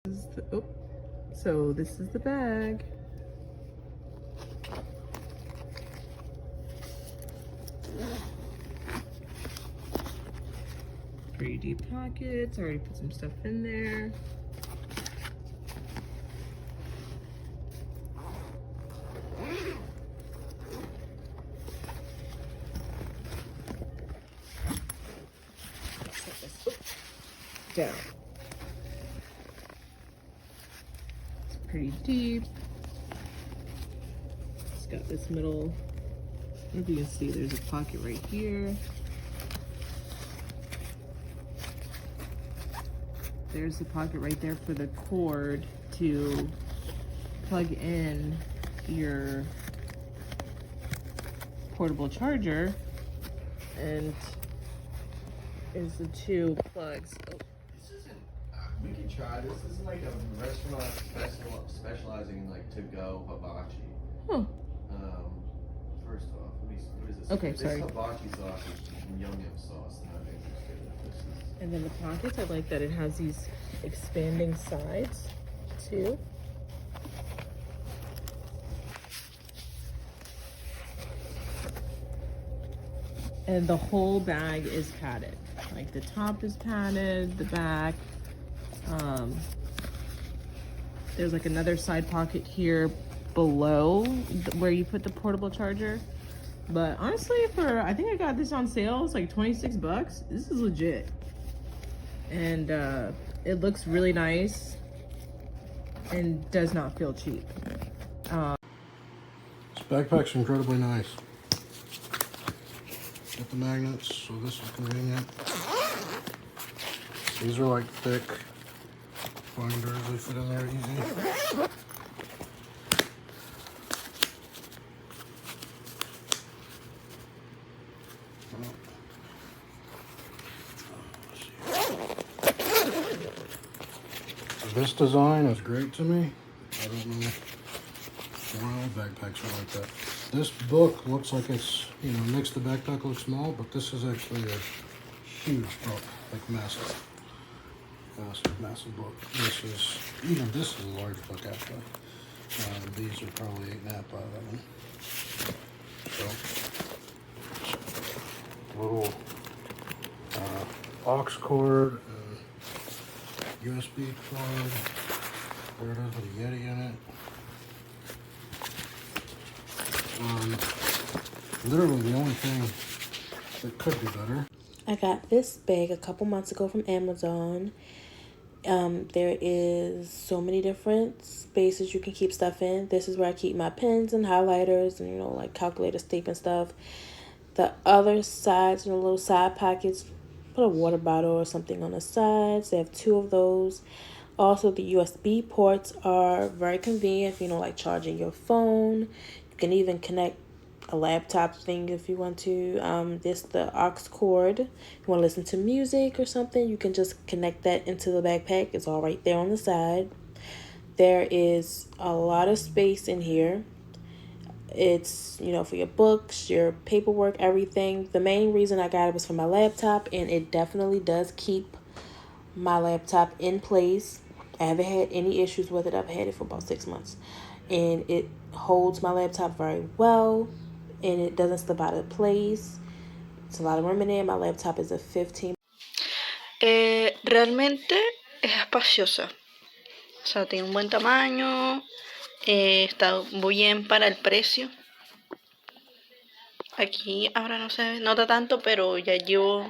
So this is the bag. Pretty deep pockets. I already put some stuff in there. Down. It's pretty deep. It's got this middle, I don't know if you can see, there's a pocket right here. There's the pocket right there for the cord to plug in your portable charger, and is the two plugs. This isn't, we can try this. This is like a restaurant specializing in like to-go hibachi. Huh. First off, what is this? Okay, sorry. This hibachi sauce is yum yum sauce, and I think it's good. This is... And then the pockets, I like that it has these expanding sides too. And the whole bag is padded. Like the top is padded, the back. There's like another side pocket here below where you put the portable charger. But honestly, I think I got this on sale. It's like 26 bucks. This is legit. And it looks really nice and does not feel cheap. This backpack's incredibly nice. Got the magnets, so this is convenient. These are like thick binders, they fit in there easy. This design is great to me. I don't know why all backpacks are like that. This book looks like it's, you know, next to the backpack looks small, but this is actually a huge book, like massive book. This is a large book actually. These are probably 8.5 by 11. So, little aux cord, USB plug. There it is with a Yeti in it. Literally the only thing that could be better. I got this bag a couple months ago from Amazon. There is so many different spaces you can keep stuff in. This is where I keep my pens and highlighters and, you know, like calculators, tape and stuff. The other sides, you know, little side pockets, put a water bottle or something on the sides. They have 2 of those. Also, the USB ports are very convenient, you know, like charging your phone. You can even connect a laptop thing if you want to. This the aux cord. You want to listen to music or something, you can just connect that into the backpack. It's all right there on the side. There is a lot of space in here. It's, you know, for your books, your paperwork, everything. The main reason I got it was for my laptop, and it definitely does keep my laptop in place. I haven't had any issues with it. I've had it for about 6 months, and it holds my laptop very well, and it doesn't slip out of place. It's a lot of room in there. My laptop is a 15. Realmente es espaciosa. O sea, tiene un buen tamaño. Está muy bien para el precio. Aquí ahora no se nota tanto, pero ya llevo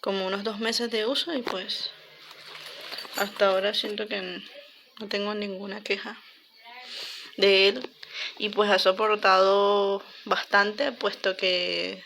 como unos 2 meses de uso y pues hasta ahora siento que no tengo ninguna queja de él, y pues ha soportado bastante, puesto que